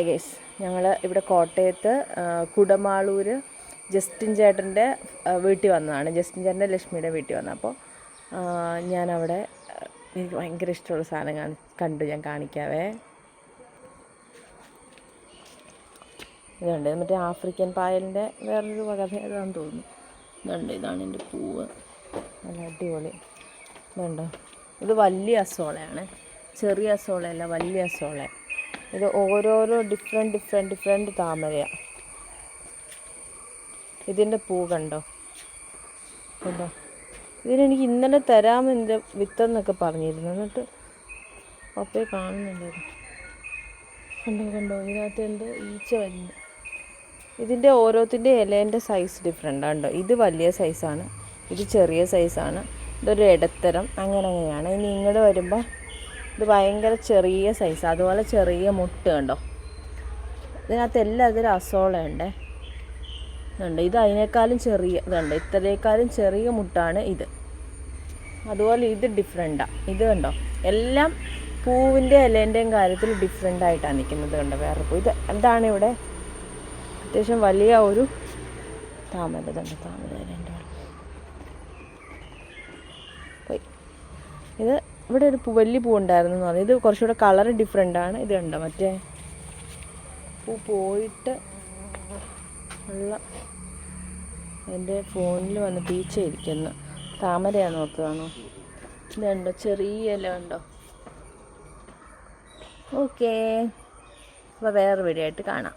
Guys, ഞങ്ങൾ ഇവിടെ കോട്ടയത്ത് കുടമാളൂർ ജസ്റ്റിൻ ചേട്ടൻ്റെ വീട്ടിൽ വന്നതാണ്. ജസ്റ്റിൻ ചേട്ടൻ്റെ ലക്ഷ്മിയുടെ വീട്ടിൽ വന്നത്. അപ്പോൾ ഞാനവിടെ എനിക്ക് ഭയങ്കര ഇഷ്ടമുള്ള സാധനം കണ്ടു. ഞാൻ കാണിക്കാവേ. ഇതുണ്ട്, മറ്റേ ആഫ്രിക്കൻ പായലിൻ്റെ വേറൊരു വകഭേദമാണെന്ന് തോന്നുന്നു. ഇതുണ്ട്, ഇതാണ് എൻ്റെ പൂവ്. നല്ല അടിപൊളി. ഇതുണ്ടോ, ഇത് വലിയ അസോളയാണ്, ചെറിയ അസോളയല്ല, വലിയ അസോള. ഇത് ഓരോരോ ഡിഫറെൻറ്റ് താമരയാണ്. ഇതിൻ്റെ പൂ കണ്ടോ. ഇതിനെനിക്ക് ഇന്നലെ തരാമെൻ്റെ വിത്തെന്നൊക്കെ പറഞ്ഞിരുന്നു. എന്നിട്ട് പപ്പയെ കാണുന്നുണ്ടായിരുന്നു. കണ്ടോ ഇതിനകത്ത് എൻ്റെ ഈച്ച വരുന്നു. ഇതിൻ്റെ ഓരോത്തിൻ്റെ ഇലേൻ്റെ സൈസ് ഡിഫറെൻ്റാണ് കേട്ടോ. ഇത് വലിയ സൈസാണ്, ഇത് ചെറിയ സൈസാണ്, ഇതൊരു ഇടത്തരം, അങ്ങനെയാണ്. ഇനി ഇങ്ങോട്ട് വരുമ്പോൾ ഇത് ഭയങ്കര ചെറിയ സൈസ്, അതുപോലെ ചെറിയ മുട്ട് കണ്ടോ. ഇതിനകത്ത് എല്ലാത്തിലും അസോളയുണ്ട്. ഇതുണ്ട്, ഇത് അതിനേക്കാളും ചെറിയ ഇതുണ്ട്, ഇത്രയേക്കാളും ചെറിയ മുട്ടാണ് ഇത്. അതുപോലെ ഇത് ഡിഫറെൻറ്റാണ്. ഇത് കണ്ടോ, എല്ലാം പൂവിൻ്റെ ഇലേൻ്റെയും കാര്യത്തിൽ ഡിഫറെൻ്റായിട്ടാണ് നിൽക്കുന്നത് കണ്ടോ. വേറെ പൂ ഇതാണ് ഇവിടെ അത്യാവശ്യം വലിയ ഒരു താമര. ഇതുണ്ട്, താമര പോയി. ഇത് ഇവിടെ ഒരു വലിയ പൂ ഉണ്ടായിരുന്നു എന്ന് പറഞ്ഞു. ഇത് കുറച്ചുകൂടെ കളർ ഡിഫറെൻ്റാണ്. ഇത് കണ്ടോ, മറ്റേ പൂ പോയിട്ട് ഉള്ള എൻ്റെ ഫോണിൽ വന്ന് പീച്ച ഇരിക്കുന്നു. താമരയാണ് നോക്കുകയാണോ. ഇതുണ്ടോ, ചെറിയ ഇല ഉണ്ടോ. ഓക്കേ, അപ്പോൾ വേറെ വീഡിയോ ആയിട്ട് കാണാം.